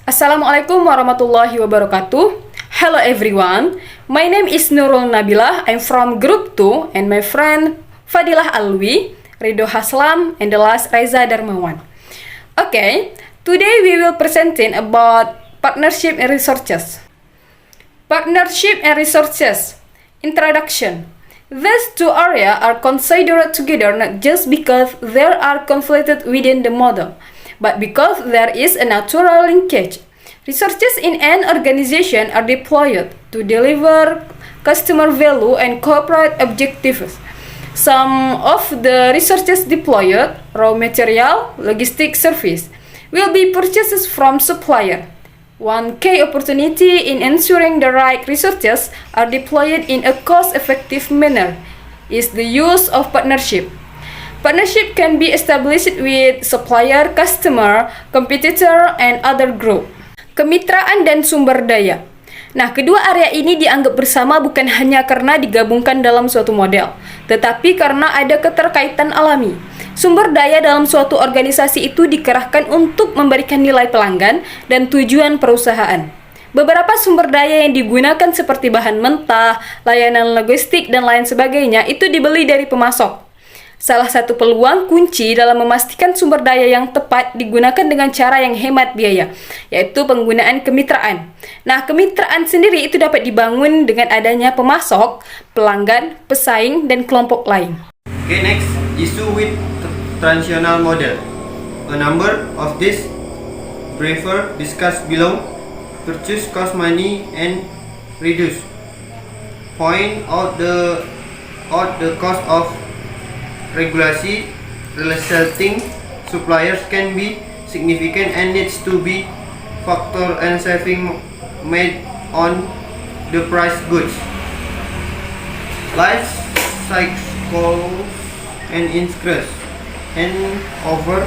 Assalamualaikum warahmatullahi wabarakatuh. Hello everyone, my name is Nurul Nabilah. I'm from Group 2 and my friend Fadilah Alwi, Ridho Haslam, and the last Reza Darmawan. Okay, today we will presenting about partnership and resources. Partnership and resources. Introduction. These two areas are considered together not just because they are conflicted within the model, but because there is a natural linkage. Resources in an organization are deployed to deliver customer value and corporate objectives. Some of the resources deployed, raw material, logistics service, will be purchased from supplier. One key opportunity in ensuring the right resources are deployed in a cost-effective manner is the use of partnership. Partnership can be established with supplier, customer, competitor, and other group. Kemitraan dan sumber daya. Nah, kedua area ini dianggap bersama bukan hanya karena digabungkan dalam suatu model, tetapi karena ada keterkaitan alami. Sumber daya dalam suatu organisasi itu dikerahkan untuk memberikan nilai pelanggan dan tujuan perusahaan. Beberapa sumber daya yang digunakan seperti bahan mentah, layanan logistik, dan lain sebagainya itu dibeli dari pemasok. Salah satu peluang kunci dalam memastikan sumber daya yang tepat digunakan dengan cara yang hemat biaya, yaitu penggunaan kemitraan. Nah, kemitraan sendiri itu dapat dibangun dengan adanya pemasok, pelanggan, pesaing, dan kelompok lain. Okay, next, issue with transitional model. A number of these briefer discussed below: purchase cost money and reduce. Point out the cost of regulation resulting suppliers can be significant and needs to be factor and saving made on the price goods. Life cycles and increase and over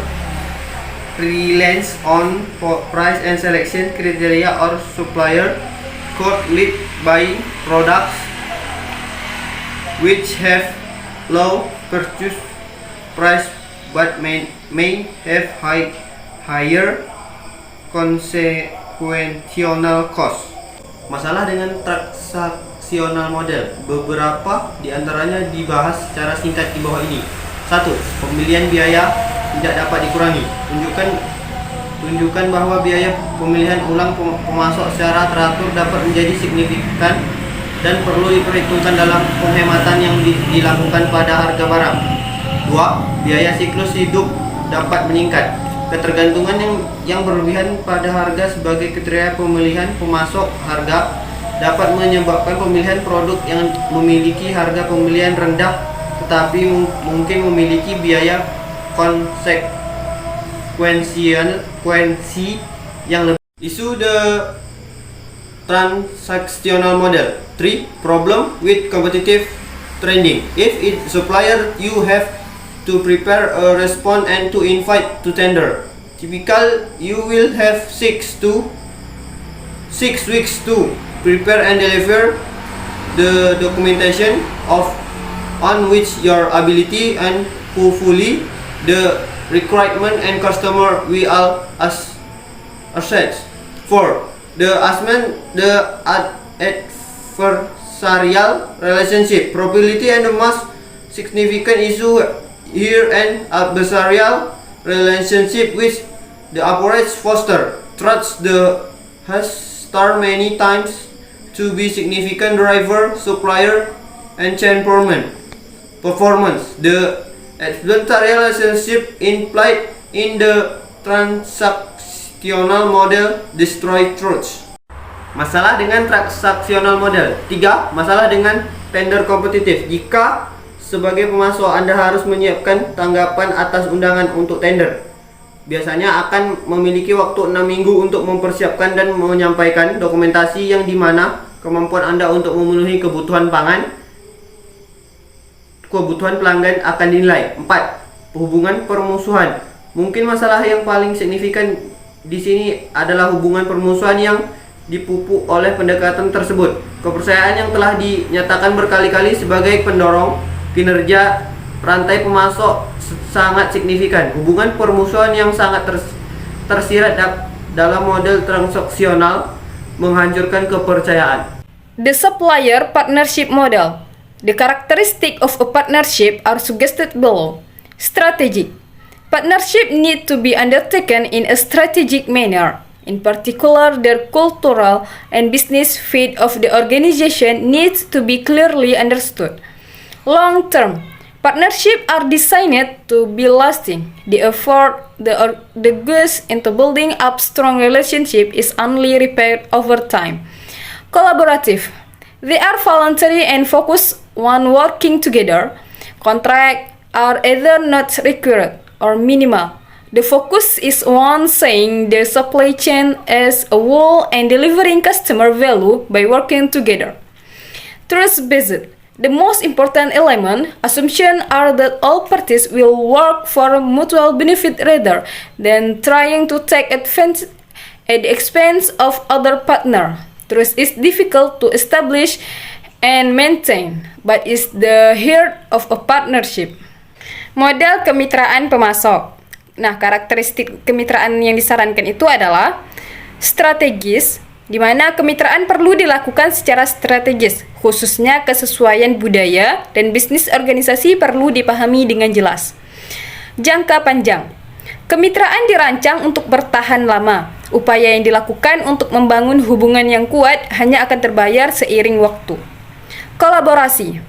reliance on price and selection criteria or supplier could lead buying products which have low purchase price but may have higher consequential cost. Masalah dengan transaksional model, beberapa diantaranya dibahas secara singkat di bawah ini. 1. Pembelian biaya tidak dapat dikurangi. Tunjukkan bahwa biaya pemilihan ulang pemasok secara teratur dapat menjadi signifikan dan perlu diperhitungkan dalam penghematan yang dilakukan pada harga barang. 2. Biaya siklus hidup dapat meningkat. Ketergantungan yang berlebihan pada harga sebagai kriteria pemilihan pemasok harga dapat menyebabkan pemilihan produk yang memiliki harga pembelian rendah tetapi mungkin memiliki biaya konsekuensi yang lebih. Isu the transactional model. 3. Problem with competitive trending. If it's supplier, you have to prepare a response and to invite to tender. Typical, you will have 6 weeks to prepare and deliver the documentation on which your ability and hopefully the requirement and customer we all assets. 4. The adversarial relationship. Probability and the most significant issue here and adversarial relationship which the approach foster trust has started many times to be significant driver, supplier, and chain performance. The adversarial relationship implied in the transactional model destroy trust. Masalah dengan transaksional model. 3. Masalah dengan tender kompetitif. Jika sebagai pemasok Anda harus menyiapkan tanggapan atas undangan untuk tender, biasanya akan memiliki waktu 6 minggu untuk mempersiapkan dan menyampaikan dokumentasi yang dimana kemampuan Anda untuk memenuhi kebutuhan pelanggan akan dinilai. 4. Hubungan permusuhan. Mungkin masalah yang paling signifikan di sini adalah hubungan permusuhan yang dipupuk oleh pendekatan tersebut. Kepercayaan yang telah dinyatakan berkali-kali sebagai pendorong kinerja rantai pemasok sangat signifikan. Hubungan permusuhan yang sangat tersirat dalam model transaksional menghancurkan kepercayaan. The supplier partnership model. The characteristics of a partnership are suggested below. Strategic. Partnership need to be undertaken in a strategic manner. In particular, the cultural and business fit of the organization needs to be clearly understood. Long-term. Partnerships are designed to be lasting. The effort the goes into building up strong relationship is only repaired over time. Collaborative. They are voluntary and focused on working together. Contracts are either not required or minimal. The focus is on seeing the supply chain as a whole and delivering customer value by working together. Trust-based. The most important element, assumptions are that all parties will work for mutual benefit rather than trying to take advantage at the expense of other partner. Trust is difficult to establish and maintain, but is the heart of a partnership. Model kemitraan pemasok. Nah, karakteristik kemitraan yang disarankan itu adalah strategis, di mana kemitraan perlu dilakukan secara strategis, khususnya kesesuaian budaya dan bisnis organisasi perlu dipahami dengan jelas. Jangka panjang. Kemitraan dirancang untuk bertahan lama. Upaya yang dilakukan untuk membangun hubungan yang kuat hanya akan terbayar seiring waktu. Kolaborasi.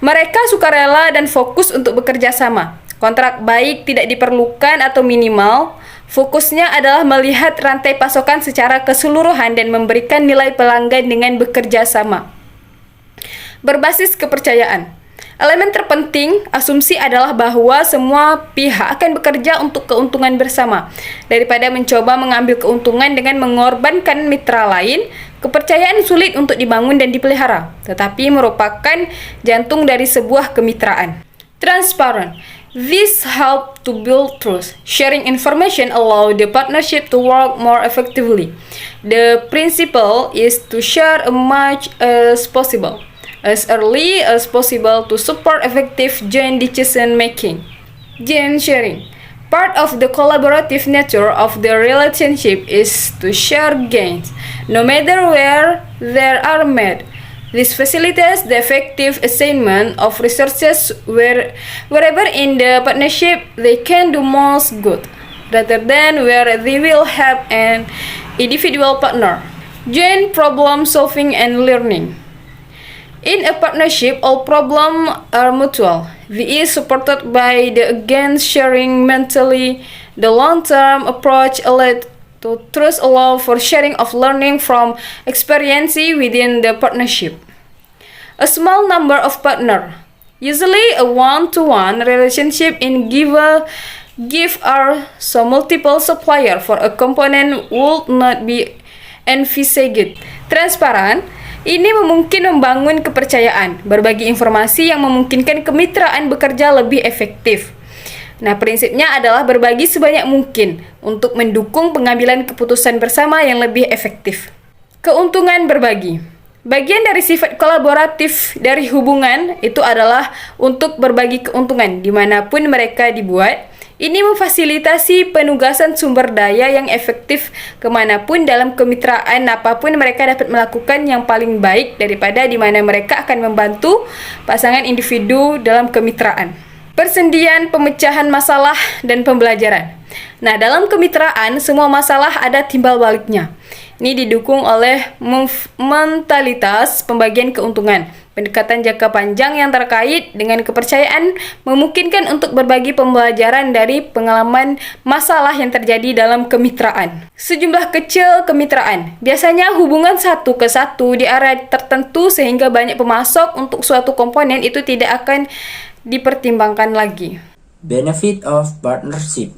Mereka sukarela dan fokus untuk bekerja sama. Kontrak baik tidak diperlukan atau minimal. Fokusnya adalah melihat rantai pasokan secara keseluruhan dan memberikan nilai pelanggan dengan bekerja sama. Berbasis kepercayaan. Elemen terpenting asumsi adalah bahwa semua pihak akan bekerja untuk keuntungan bersama. Daripada mencoba mengambil keuntungan dengan mengorbankan mitra lain, kepercayaan sulit untuk dibangun dan dipelihara, tetapi merupakan jantung dari sebuah kemitraan. Transparent. This help to build trust. Sharing information allow the partnership to work more effectively. The principle is to share as much as possible, as early as possible to support effective joint decision making. Gain sharing. Part of the collaborative nature of the relationship is to share gains, no matter where they are made. This facilitates the effective assignment of resources wherever in the partnership they can do most good, rather than where they will help an individual partner. Joint problem solving and learning. In a partnership, all problems are mutual. This is supported by the against sharing mentally. The long-term approach led to trust allow for sharing of learning from experience within the partnership. A small number of partners, usually a one-to-one relationship in give are so multiple supplier for a component would not be envisaged. Transparan. Ini memungkinkan membangun kepercayaan, berbagi informasi yang memungkinkan kemitraan bekerja lebih efektif. Nah, prinsipnya adalah berbagi sebanyak mungkin untuk mendukung pengambilan keputusan bersama yang lebih efektif. Keuntungan berbagi. Bagian dari sifat kolaboratif dari hubungan itu adalah untuk berbagi keuntungan dimanapun mereka dibuat. Ini memfasilitasi penugasan sumber daya yang efektif kemanapun dalam kemitraan, apapun mereka dapat melakukan yang paling baik daripada di mana mereka akan membantu pasangan individu dalam kemitraan. Persendian, pemecahan masalah, dan pembelajaran. Nah, dalam kemitraan, semua masalah ada timbal baliknya. Ini didukung oleh mentalitas pembagian keuntungan. Pendekatan jangka panjang yang terkait dengan kepercayaan memungkinkan untuk berbagi pembelajaran dari pengalaman masalah yang terjadi dalam kemitraan. Sejumlah kecil kemitraan. Biasanya hubungan satu ke satu di area tertentu sehingga banyak pemasok untuk suatu komponen itu tidak akan dipertimbangkan lagi. Benefit of partnership.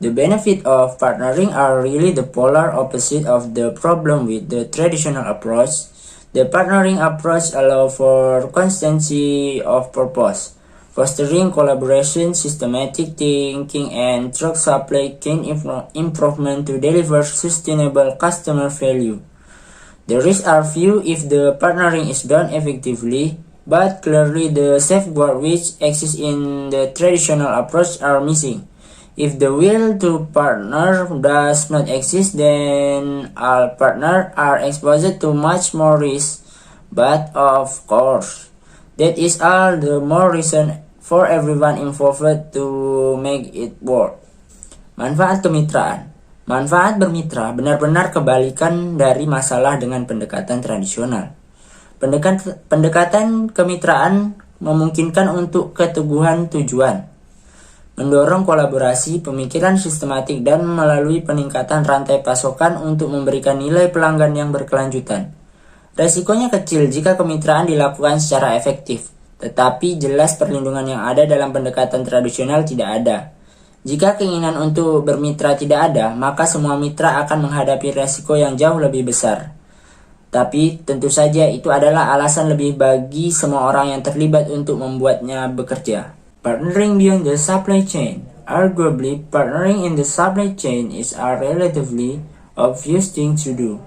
The benefit of partnering are really the polar opposite of the problem with the traditional approach. The partnering approach allows for constancy of purpose, fostering collaboration, systematic thinking, and trust supply chain improvement to deliver sustainable customer value. The risks are few if the partnering is done effectively, but clearly the safeguards which exist in the traditional approach are missing. If the will to partner does not exist, then all partners are exposed to much more risk. But of course, that is all the more reason for everyone involved to make it work. Manfaat kemitraan. Manfaat bermitra benar-benar kebalikan dari masalah dengan pendekatan tradisional. Pendekatan kemitraan memungkinkan untuk keteguhan tujuan, mendorong kolaborasi, pemikiran sistematik, dan melalui peningkatan rantai pasokan untuk memberikan nilai pelanggan yang berkelanjutan. Resikonya kecil jika kemitraan dilakukan secara efektif, tetapi jelas perlindungan yang ada dalam pendekatan tradisional tidak ada. Jika keinginan untuk bermitra tidak ada, maka semua mitra akan menghadapi resiko yang jauh lebih besar. Tapi tentu saja itu adalah alasan lebih bagi semua orang yang terlibat untuk membuatnya bekerja. Partnering beyond the supply chain. Arguably, partnering in the supply chain is a relatively obvious thing to do.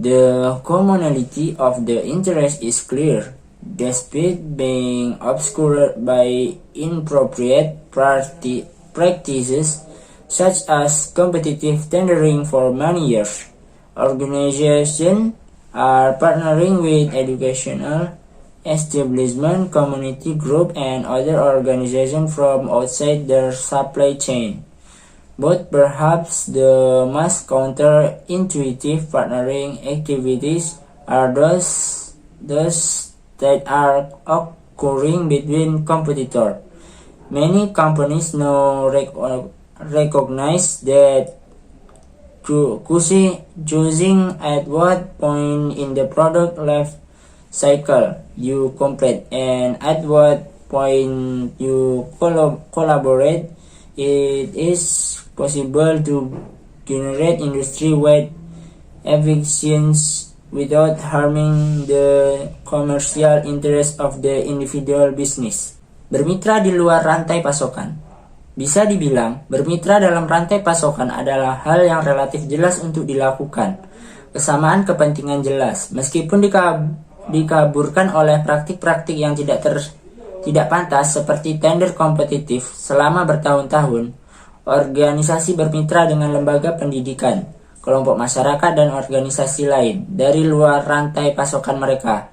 The commonality of the interest is clear, despite being obscured by inappropriate practices such as competitive tendering for many years. Organizations are partnering with educational establishment, community group, and other organizations from outside their supply chain. But perhaps the most counterintuitive partnering activities are those that are occurring between competitors. Many companies now recognize that choosing at what point in the product life cycle you compete and at what point you collaborate, it is possible to generate industry-wide efficiencies without harming the commercial interest of the individual business. Bermitra di luar rantai pasokan. Bisa dibilang, bermitra dalam rantai pasokan adalah hal yang relatif jelas untuk dilakukan. Kesamaan kepentingan jelas, meskipun dikaburkan oleh praktik-praktik yang tidak pantas seperti tender kompetitif selama bertahun-tahun. Organisasi bermitra dengan lembaga pendidikan, kelompok masyarakat, dan organisasi lain dari luar rantai pasokan mereka.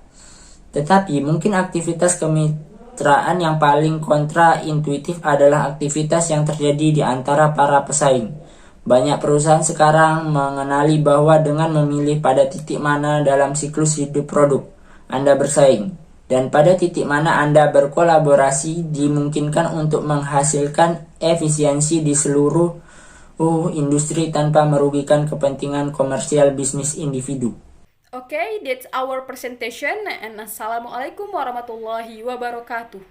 Tetapi mungkin aktivitas kemitraan yang paling kontraintuitif adalah aktivitas yang terjadi di antara para pesaing. Banyak perusahaan sekarang mengenali bahwa dengan memilih pada titik mana dalam siklus hidup produk Anda bersaing, dan pada titik mana Anda berkolaborasi, dimungkinkan untuk menghasilkan efisiensi di seluruh industri tanpa merugikan kepentingan komersial bisnis individu. Okay, that's our presentation, and Assalamualaikum warahmatullahi wabarakatuh.